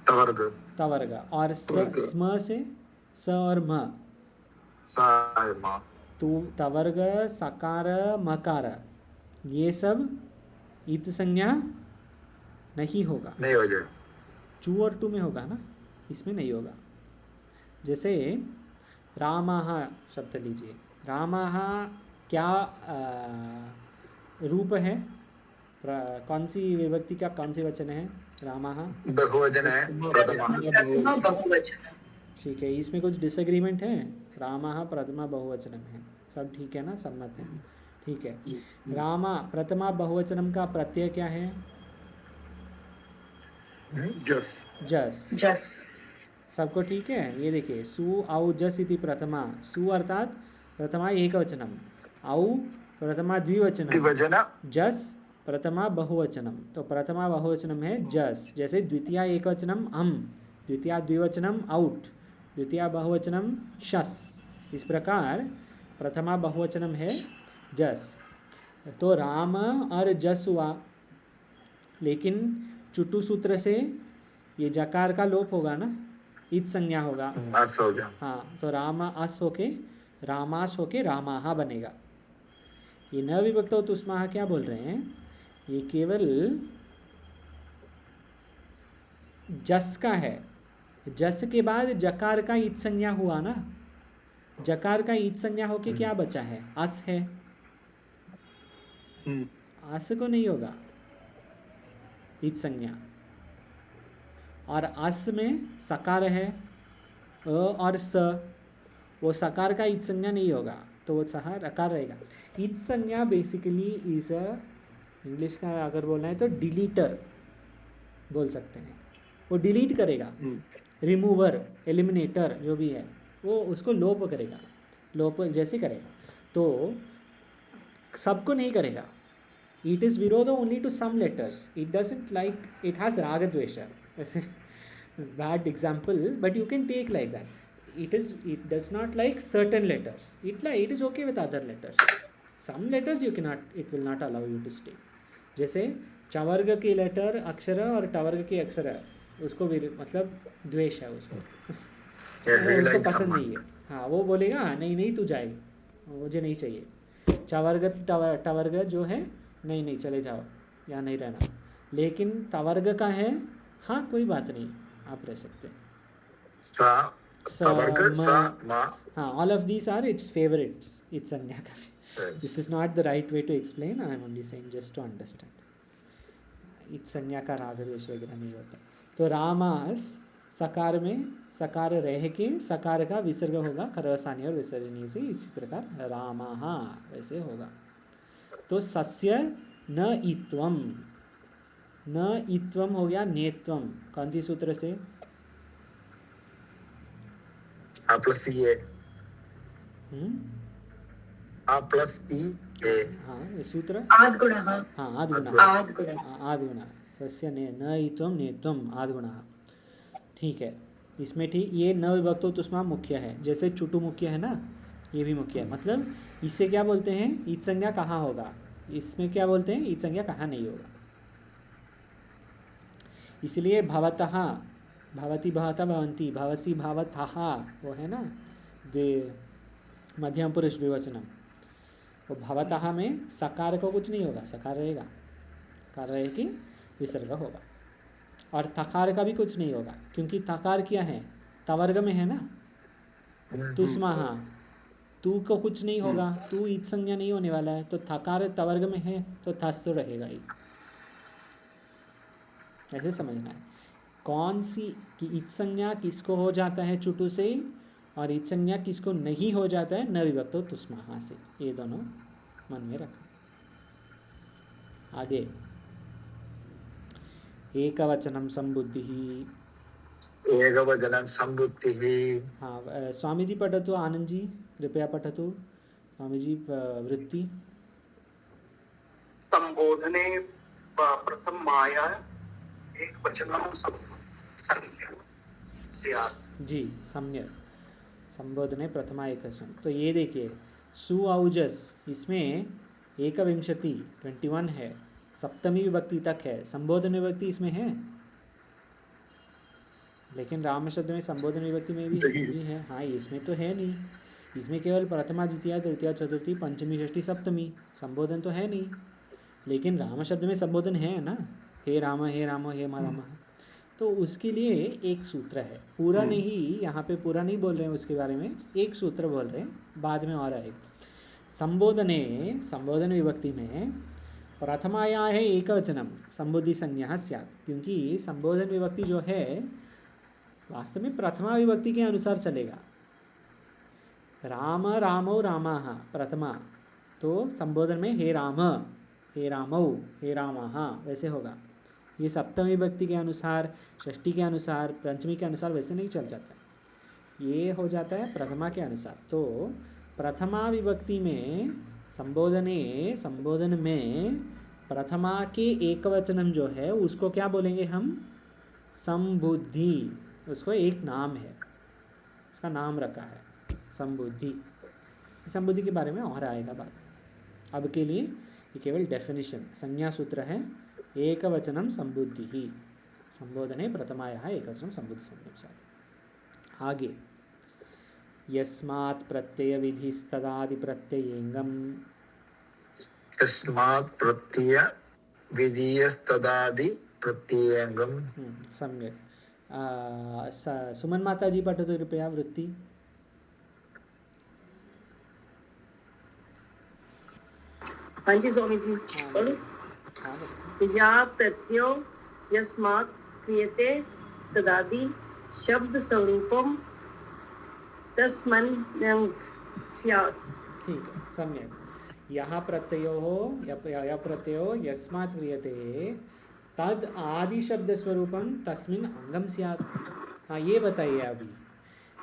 तवर्ग। तवर्ग। और स्म से स और म, तू, तवर्ग, सकार, मकार, ये सब इत संज्ञा नहीं होगा। नहीं हो जाए। चू और टू में होगा ना, इसमें नहीं होगा। जैसे रामाः शब्द लीजिए। रामाः क्या रूप है? कौन सी विभक्ति का कौन सी वचन है? रामाः बहुवचन है। प्रथमा बहुवचन। ठीक है, इसमें कुछ डिसएग्रीमेंट है? रामाः प्रथमा बहुवचनम है, सब ठीक है ना, सम्मत है? ठीक है। रामा प्रथमा बहुवचनम का प्रत्यय क्या है? जस। जस। जस। सबको ठीक है? ये देखिए, सु औ जस इति प्रथमा। सु अर्थात प्रथमा एकवचनम, औ प्रथमा द्विवचनम, जस प्रथमा बहुवचनम। तो प्रथमा बहुवचनम है जस। जैसे द्वितीया एकवचनम अम, द्वितीया द्विवचनम औट, द्वितीया बहुवचनम शस। इस प्रकार प्रथमा बहुवचनम है जस। तो राम और जस हुआ, लेकिन चुटु सूत्र से ये जकार का लोप होगा ना, इत संज्ञा होगा। अस हो गया। हाँ, तो राम अस होके रामास होके रामाहा बनेगा। ये न विभक्तो तुस्माः क्या बोल रहे हैं? ये केवल जस का है। जस के बाद जकार का इत संज्ञा हुआ ना, जकार का इत संज्ञा होके क्या बचा है? अस है। अस को नहीं होगा इत संज्ञा। और अस में सकार है, अ और स, वो सकार का इत संज्ञा नहीं होगा, तो वो सहा रकार रहेगा। इत संज्ञा बेसिकली इज अ, इंग्लिश का अगर बोलना है तो डिलीटर बोल सकते हैं। वो डिलीट करेगा, रिमूवर, एलिमिनेटर जो भी है, वो उसको लोप करेगा, लोप जैसे करेगा। तो सबको नहीं करेगा। It is virodha only to some letters. It doesn't like, it has raga dvesha. Bad example, but you can take like that. It does not like certain letters. It is okay with other letters. Some letters you cannot, it will not allow you to stay. जैसे चवर्ग के letter अक्षर और टवर्ग के अक्षर, उसको मतलब द्वेष है उसको, उसको पसंद नहीं है। हाँ वो बोलेगा नहीं नहीं तू जाए, मुझे नहीं चाहिए। चवर्ग टवर्ग जो है नहीं नहीं चले जाओ, यहाँ नहीं रहना। लेकिन तवर्ग का है हाँ कोई बात नहीं आप रह सकते हैं। सा तवर्ग सा मा हाँ all of these are its favourites, it's संज्ञा का। This is not the right way to explain, I am only saying just to understand. It's संज्ञा का राग द्वेष वगैरह नहीं होता। तो रामास सकार में सकार रह के सकार का विसर्ग होगा खरवसानी और विसर्जनीय से, इसी प्रकार रामः वैसे होगा। तो सस्य न इत्वम, न इत्वम हो गया नेत्वम, कौन सी सूत्र से? आ प्लस ई ए, आ प्लस ई ए, हाँ ये सूत्र आद्गुणः। हाँ आद्गुणः, आद्गुणः। आद्गुणः सस्य ने न इत्वम नेत्वम आद्गुणः, ठीक है। इसमें ठीक ये न विभक्तो तुष्मा मुख्य है, जैसे चुटु मुख्य है ना, ये भी मुख्य है। मतलब इससे क्या बोलते हैं ईद संज्ञा कहाँ होगा, इसमें क्या बोलते हैं ईद संज्ञा कहाँ नहीं होगा। इसलिए भवतः भवती भवता भवंती भवसी भवतः वो है ना मध्यम पुरुष द्विवचनम, वो भवतः में सकार को कुछ नहीं होगा, सकार रहेगा, सकार रहे कि विसर्ग होगा। और थकार का भी कुछ नहीं होगा, क्योंकि थकार क्या है तवर्ग में है ना, तुस्महा तू को कुछ नहीं होगा, तू ईद संज्ञा नहीं होने वाला है। तो थकार तवर्ग में है तो थस तो रहेगा ही, ऐसे समझना है। कौन सी कि ईद संज्ञा किसको हो जाता है चुटू से, और ईद संज्ञा किसको नहीं हो जाता है न विभक्तो तुस्महा से, ये दोनों मन में रखना। आगे एकवचनम संबुद्धिः, एकवचनं संबुद्धिः। हाँ स्वामी जी पठतु, आनंद जी कृपया पठतु, स्वामी जी वृत्ति। संबोधने प्रथम माया एक वचनम संज्ञा स्यात्। जी सम्यक, संबोधने प्रथमा एक वचन। तो ये देखिए सुऔजस इसमें एकविंशति 21 है, सप्तमी विभक्ति तक है, संबोधन विभक्ति इसमें है, लेकिन राम शब्द में संबोधन विभक्ति में भी है। हाँ इसमें तो है नहीं, इसमें केवल प्रथमा द्वितीया तृतीया चतुर्थी पंचमी षष्ठी सप्तमी, संबोधन तो है नहीं। लेकिन राम शब्द में संबोधन है ना, हे राम हे राम हे मा राम। तो उसके लिए एक सूत्र है, पूरा नहीं, यहाँ पे पूरा नहीं बोल रहे हैं उसके बारे में, एक सूत्र बोल रहे हैं, बाद में और आएगा। संबोधने संबोधन विभक्ति में प्रथमाया है एकवचनम संबुद्धि संज्ञा स्यात्, क्योंकि संबोधन विभक्ति जो है वास्तव में प्रथमा विभक्ति के अनुसार चलेगा। राम रामौ रामाः प्रथमा, तो संबोधन में हे राम हे रामौ हे रामाः वैसे होगा। ये सप्तमी विभक्ति के अनुसार, षष्ठी के अनुसार, पंचमी के अनुसार वैसे नहीं चल जाता है, ये हो जाता है प्रथमा के अनुसार। तो प्रथमा विभक्ति में संबोधन में प्रथमा के एकवचनम जो है उसको क्या बोलेंगे हम, संबुद्धि, उसको एक नाम है, उसका नाम रखा है संबुद्धि। संबुद्धि के बारे में और आएगा बात, अब के लिए ये केवल डेफिनेशन संज्ञा सूत्र है। एकवचनम संबुद्धि ही संबोधने प्रथमायाः एकवचनम संबुद्धि संज्ञा। आगे यस्मात् प्रत्यय विधिस्तदादि प्रत्ययेंगम, तस्मात् प्रत्यय विधीयस्तदादि प्रत्ययेंगम। सम्यक। सुमन माता जी पठतु कृपया वृत्ति। हाँ जी स्वामी जी बोलो। या प्रत्ययो यस्मात् क्रियते तदादि शब्द स्वरूपम तस्मन् स्यात्। ठीक है सम्यक। यहाँ प्रत्ययो हो या प्रत्ययो यस्मात् क्रियते तद आदि शब्द स्वरूपम तस्मिन् अंगम स्यात्। हाँ ये बताइए अभी,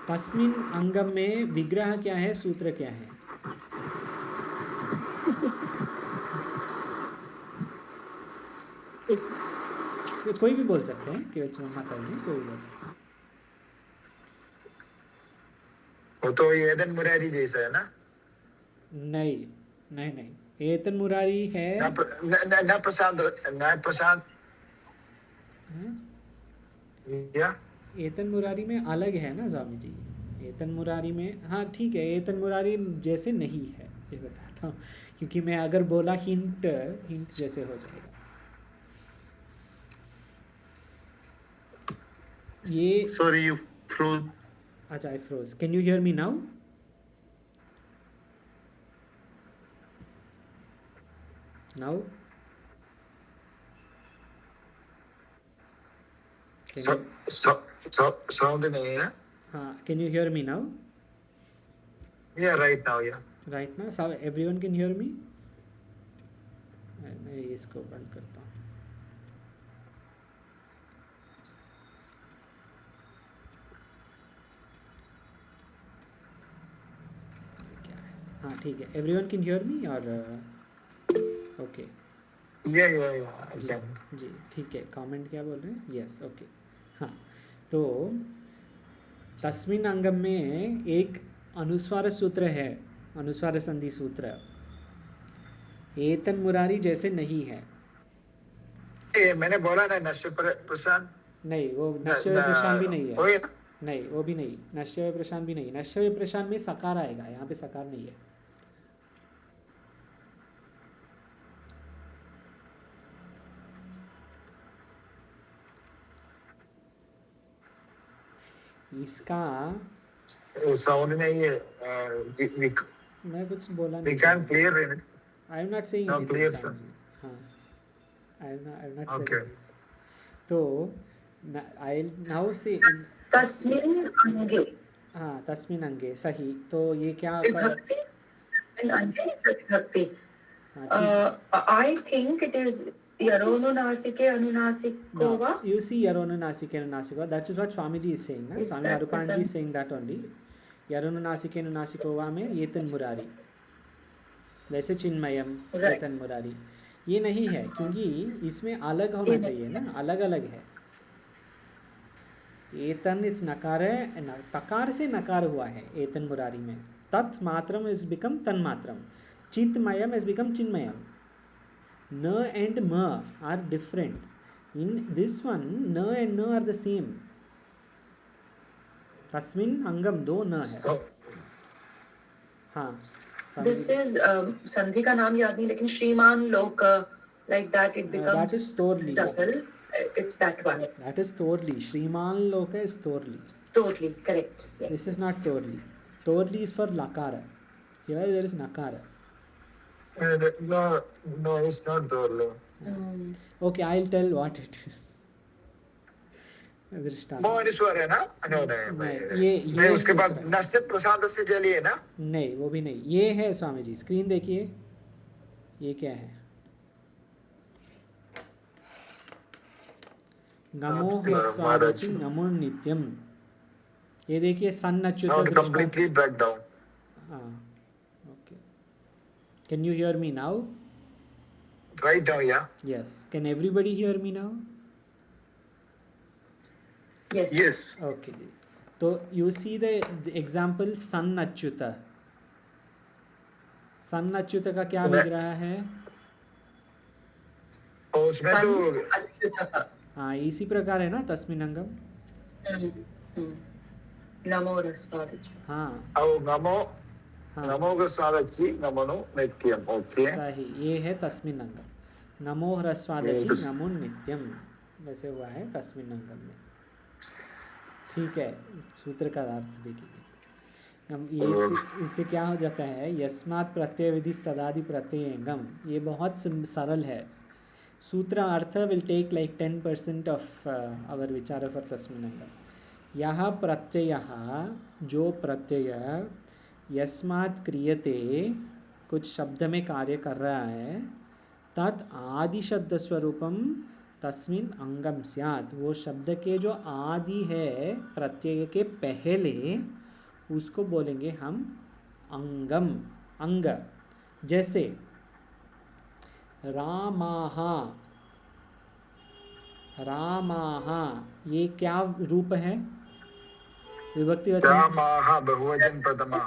तस्मिन् अंगम में विग्रह क्या है, सूत्र क्या है? कोई भी बोल सकते हैं, केवल सुमन माता जी कोई भी बोल सकते हैं। वो तो येदन मुरारी जैसा है ना? नहीं नहीं नहीं, एतन मुरारी है न प्रशांत या एतन मुरारी में अलग है ना स्वामी जी, एतन मुरारी में, हाँ ठीक है, एतन मुरारी जैसे नहीं है, ये बताता हूँ, क्योंकि मैं अगर बोला हिंट जैसे हो जाएगा। ये Sorry, you froze. अच्छा, I froze. Can you hear me now? Now sound नहीं है। हाँ, can you hear me now? Yeah right now yeah right ना, सब एवरीवन कैन हियर मी। मैं इसको बंद करता हूँ। क्या है? हाँ ठीक है, एवरीवन कैन हियर मी और ओके या जी ठीक है। कमेंट क्या बोल रहे हैं? Yes okay. हाँ, तो तस्मिन अंगम में एक अनुस्वार सूत्र है, अनुस्वार संधि सूत्र। एतन मुरारी जैसे नहीं है। ये मैंने बोला ना नश्य प्रशांत। नहीं, वो नश्य प्रशांत भी नहीं है। वही ना? नहीं, वो भी नहीं, नश्य प्रशांत भी नहीं। नश्य प्रशांत में सकार आएगा, यहाँ पे सकार नहीं है। इसका साउंड नहीं है। मैं कुछ बोला we नहीं। can't clear it. I am not saying No, anything. clear, sir. हाँ, I am not Okay. Saying. तो आई नाउ से तस्मिन अंगे हाँ, तस्मिन अंगे सही। तो ये क्या विभक्ति, तस्मिन अंगे is the विभक्ति। हाँ, ठीक। I think it is यरोनुनासिके अनुनासिको वा। You see Yaronunasike Nunasiko. That is what Swamiji is saying. Na? Is Swami that Arupanji the is saying that only. Yaronunasike Nunasiko va में येतन मुरारी, जैसे चिन्मयम Right. येतन मुरारी, ये नहीं है, क्योंकि इसमें अलग होना चाहिए ना, अलग अलग है। एतन इस नकार है, तकार से नकार हुआ है एतन मुरारी में। तत् मात्रम इज बिकम तन मात्रम, चित्मयम इज बिकम चिन्मयम। न एंड म are different. In this one न एंड न आर द सेम। तस्मिन अंगम दो न है। So, हाँ, This is संधि का नाम याद नहीं, लेकिन श्रीमान लोक like that it becomes that is Torli. double. It's that one. That is Torli. Shriman Loka is Torli. Totally correct. Yes. This is not Torli. Torli is for Lakara. Here there is Nakara. no, it's not Dorlo. Okay, I'll tell what it is. दृष्टांत। मोहनीश्वर है ना? No, नहीं, ये उसके बाद सूत्र है। नश्य प्रशांत से जली है ना? नहीं, वो भी नहीं। ये है स्वामी जी, स्क्रीन देखिए, ये क्या है? नमो स्वागति नमो नित्यम। ये देखिए सन्नच्युत Sound दृष्टांत। completely back down. हाँ, okay. Can you hear me now? Right now, yeah. Yes. Can everybody hear me now? Yes. Yes. Okay जी। तो you see the example सन्नच्युत। सन्नच्युत का क्या लिख रहा है? और उसमें तो अच्युतः। हाँ, इसी प्रकार है ना तस्मिन अंगम। नमो रस्वादिच। हाँ नमो हाँ, नमो का स्वागति नमो नित्यम। ओके, सही, ये है तस्मिन अंगम। नमो ह्रस्वादचि नमो नित्यम, वैसे हुआ है तस्मिन अंगम में। ठीक है, सूत्र का अर्थ देखिए। हम ये इससे क्या हो जाता है? यस्मात् प्रत्यय विधि तदादि प्रत्ययंगम, ये बहुत सरल है। सूत्र अर्थ will take like 10% of our विचार फॉर तस्मिन अंगम। यह प्रत्यय, जो प्रत्यय यस्मात् क्रियते, कुछ शब्द में कार्य कर रहा है, तत् आदि शब्द स्वरूपम तस्मिन अंगम स्यात्, वो शब्द के जो आदि है प्रत्यय के पहले, उसको बोलेंगे हम अंगम, अंग। जैसे रामाहा, रामाहा, ये क्या रूप है? विभक्ति वचन। रामाः बहुवचन प्रथमा।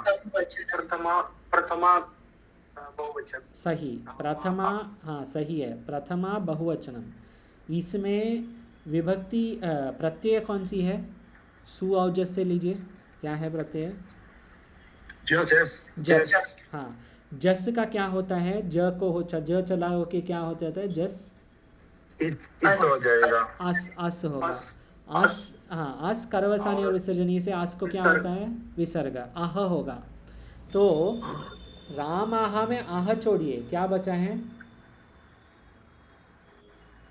प्रथमा बहुवचन। सही, प्रथमा, हाँ सही है, प्रथमा बहुवचनम। इसमें विभक्ति प्रत्यय कौन सी है? सु औजस से लीजिए, क्या है प्रत्यय? जस जस। हाँ, जस का क्या होता है? ज को ज चला होके क्या हो जाता है? जस इत हो जाएगा। अस होगा। अस अस, हाँ, अस करवसानी और विसर्जनी से अस को क्या विसर्ग। होता है? विसर्ग, आह होगा। तो राम आह में आह छोड़िए, क्या बचा है?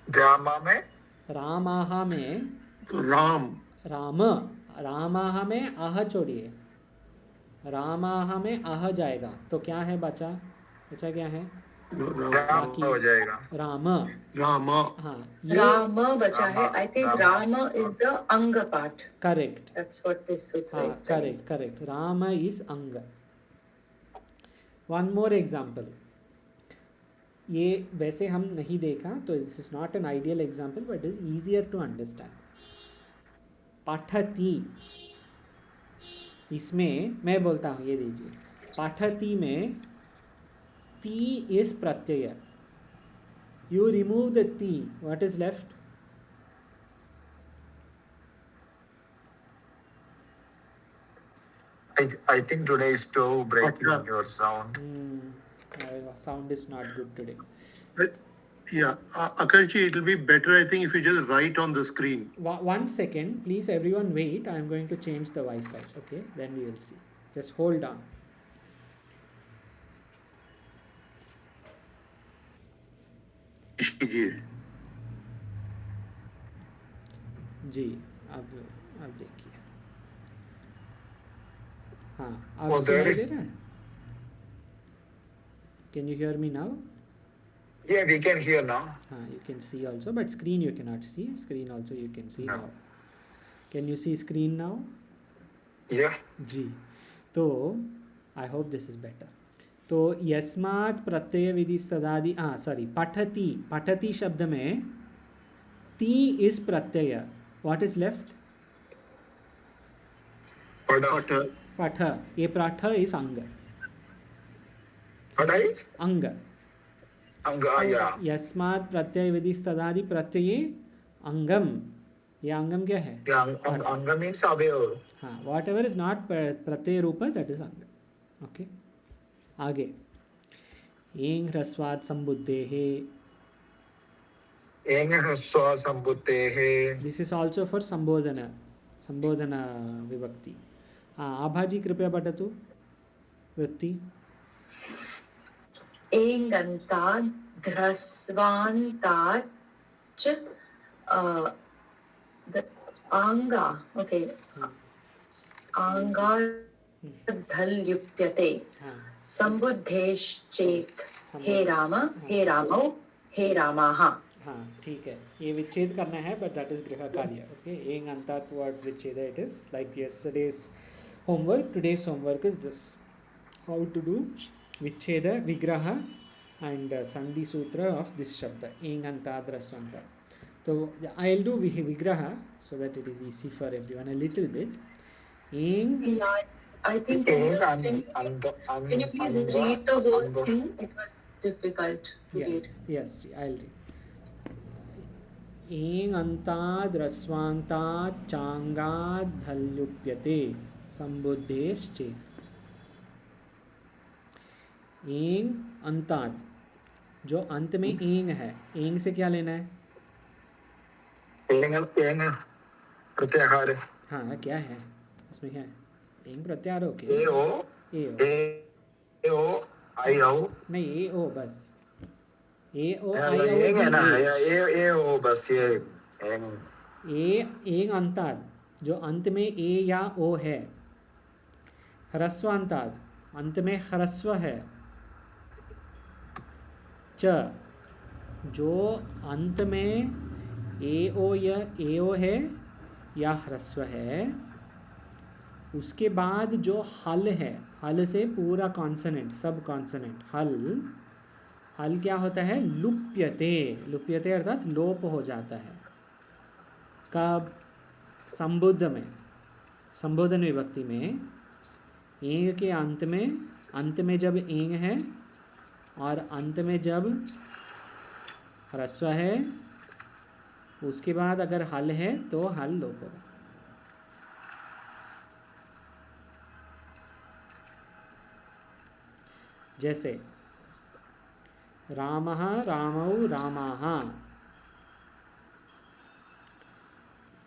ड्रामा में राम आह में तो राम राम, राम आह में आह छोड़िए, राम आह में आह जाएगा तो क्या है बचा? बचा क्या है? राम बाकी हो जाएगा। राम। राम हाँ, ये Rama bacha hai. I think Rama. Rama is the Anga part. Correct. That's what this sutra हाँ, is saying. Correct correct, Ram is अंग। वन मोर एग्जाम्पल, ये वैसे हम नहीं देखा तो this is not an ideal example but is easier to understand. पठती, इसमें मैं बोलता हूँ, ये दीजिए, पठती में ती is Pratyaya, you remove the ती, what is left? I think today is too breaking Okay. your sound. Sound is not good today. Yeah, Akalji, it will be better, I think, if you just write on the screen. 1 second, please everyone wait. I am going to change the Wi-Fi. Okay, then we will see. Just hold on. कीजिए। जी, अब देखिए, हाँ, अब Oh, there सुनाई is- दे रहा है? Can you hear me now? Yeah, we can hear now. हाँ, you can see also, but screen you cannot see. Screen also you can see No. now. Can you see screen now? Yeah. जी, तो I hope this is better. तो यस्मात् प्रत्यय विधि तदादि, हाँ sorry, पठती, पठती शब्द में ती is Pratyaya, what is left? Pada. पठ, ये पठ इज अंग, Pada is अंग। anga. Yeah. यस्मात् प्रत्यय विधि तदादि प्रत्यये अंगम, ये अंगम क्या है? Yeah. Anga means avayav. हाँ, वॉट एवर इज नॉट प्रत्यय रूप दैट इज अंग। ओके, आगे, एंग ह्रस्वात् संबुद्धेः, Enga swa sambuddhehe. This is also for संबोधन, संबोधन विभक्ति। हाँ, आभाजी कृपया पठतु वृत्ति। Engantat, dhrasvantat, ch, the anga. Okay. Anga dhalyupyate. हाँ, Sambuddheschet. He Rama, he Ramo, he Ramaha. हाँ, ठीक है, ये विच्छेद करना है बट दैट इज गृह कार्य। ओके, एंग अंतात वर्ड विच्छेद, it is like yesterday's homework, today's homework is this, how to do विच्छेद, विग्रह एंड संधि सूत्र ऑफ दिस शब्द एंग अंतात ह्रस्वंत। तो आई विल डू विग्रह so that it is easy for everyone a little bit. Ang, Yeah, I think. Can you please read the whole thing? It was difficult to yes, read. yes, I'll read. एंग अंताद् ह्रस्वान्तात् चांगाद् धल्युप्यते संबुद्धेश्चेत्। एंग अंताद्, जो अंत में एंग है, एंग से क्या लेना है? Enga pratyahar. हाँ, क्या है उसमें, क्या है? एंग प्रत्याहार हो के E o A O, e o I o. नहीं ए ओ बस, ए ओ Yeah, आई ओ enga na. भी Yeah, e o बस ये eng. एंग अंताद, जो अंत में ए या ओ है। ह्रस्वांताद, अंत में ह्रस्व है। च, जो अंत में ए ओ या ए ओ है या ह्रस्व है, उसके बाद जो हल है, हल से पूरा कॉन्सोनेंट, सब कॉन्सोनेंट, हल, हल क्या होता है? लुप्यते, लुप्यते अर्थात लोप हो जाता है। कब? संबुद्ध में, संबोधन विभक्ति में, एंग के अंत में जब एंग है और अंत में जब ह्रस्व है, उसके बाद अगर हल है तो हल लोप होगा। जैसे रामः रामौ रामाः,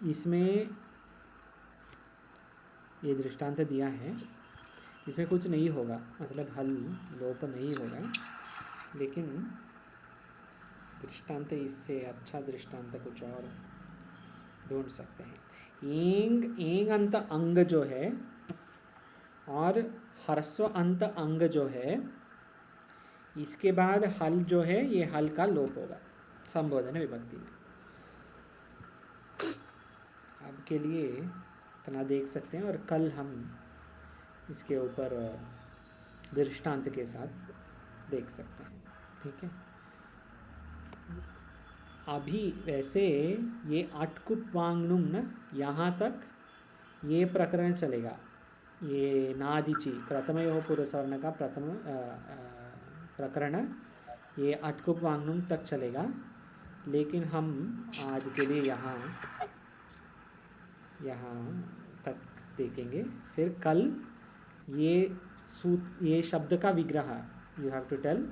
इसमें ये दृष्टांत दिया है, इसमें कुछ नहीं होगा, मतलब हल लोप नहीं होगा, लेकिन दृष्टांत इससे अच्छा दृष्टांत कुछ और ढूंढ सकते हैं। एंग एंग अंत अंग जो है और ह्रस्व अंत अंग जो है, इसके बाद हल जो है ये हल का लोप होगा संबोधन विभक्ति में। अब के लिए इतना देख सकते हैं और कल हम इसके ऊपर दृष्टांत के साथ देख सकते हैं, ठीक है। अभी वैसे ये अटकुप वांगनुम न, यहाँ तक ये प्रकरण चलेगा, ये नादिची प्रथमयोः पूर्वसवर्ण का प्रथम प्रकरण ये अटकुप वांगनुम तक चलेगा, लेकिन हम आज के लिए यहाँ तक देखेंगे। फिर कल ये शब्द का विग्रह you have to tell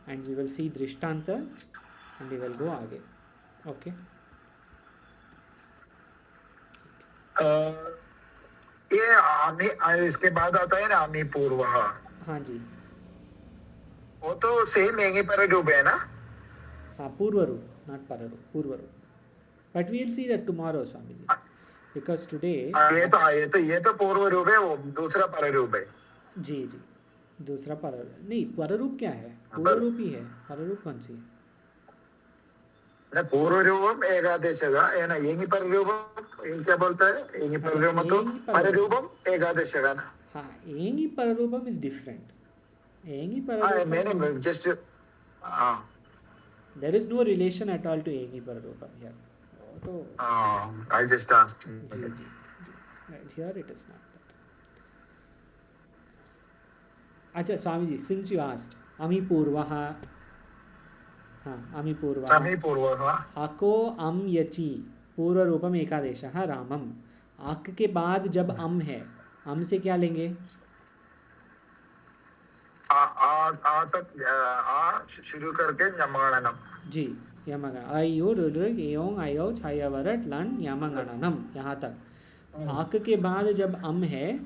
and we will see दृष्टांत एंड वी विल गो आगे। ओके ये आमी, इसके बाद आता है ना आमी पूर्व। हाँ जी, वो तो सेम एंगी पर रूप है ना। हाँ, पूर्व रूप, नॉट पर रूप, पूर्व रूप, but we will see that tomorrow Swami ji, because today ये तो पूर्व रूप है, वो दूसरा पर रूप है। जी जी, दूसरा पर नहीं, पर रूप क्या है, पूर्व रूप ही है, पर रूप कौन सी है? पूर्व रूपम एकादेश का है ना, एंगी पर रूपम क्या बोलता है, एंगी पर रूपम तो पर रूपम एकादेश का ना। हाँ, एंगी पर रूपम इज डिफरेंट, एंगी पर मैंने just there is no relation at all to एंगी पर रूपम हियर, तो आई जस्ट आस्क्ड। जी जी, right, here it is not that. अच्छा Swami ji, since you asked अमी पूर्वः, हाँ अमी पूर्वः, अमी पूर्वः अको अम यचि पूर्व रूपम एकादेशः रामम, अक के बाद जब अम है, अम से क्या लेंगे? आ तक शुरू करके यमगणनम। जी, यमगण अयो रुद्र एयों अयो छायावरट लन यमगणनम, यहाँ तक। आक के बाद जब अम है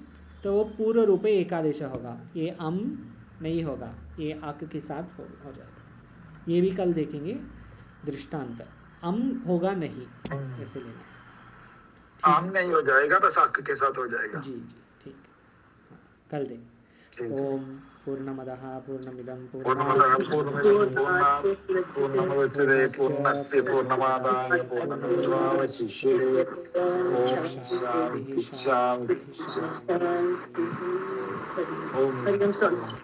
तो वो पूर्व रूप एकादेश होगा, ये अम नहीं होगा, ये आक के साथ हो जाएगा। ये भी कल देखेंगे दृष्टांत, अम होगा नहीं, ऐसे लेना है, आम नहीं हो जाएगा, बस आक के साथ हो जाएगा। जी जी, ठीक, हाँ, कल देखें। ओम पूर्णमदः पूर्णमिदं पूर्णमुदच्यते पूर्णस्य पूर्णमादाय पूर्णमेवावशिष्यते। ओम शांति शांति शांति। हरिओम स्वामी जी।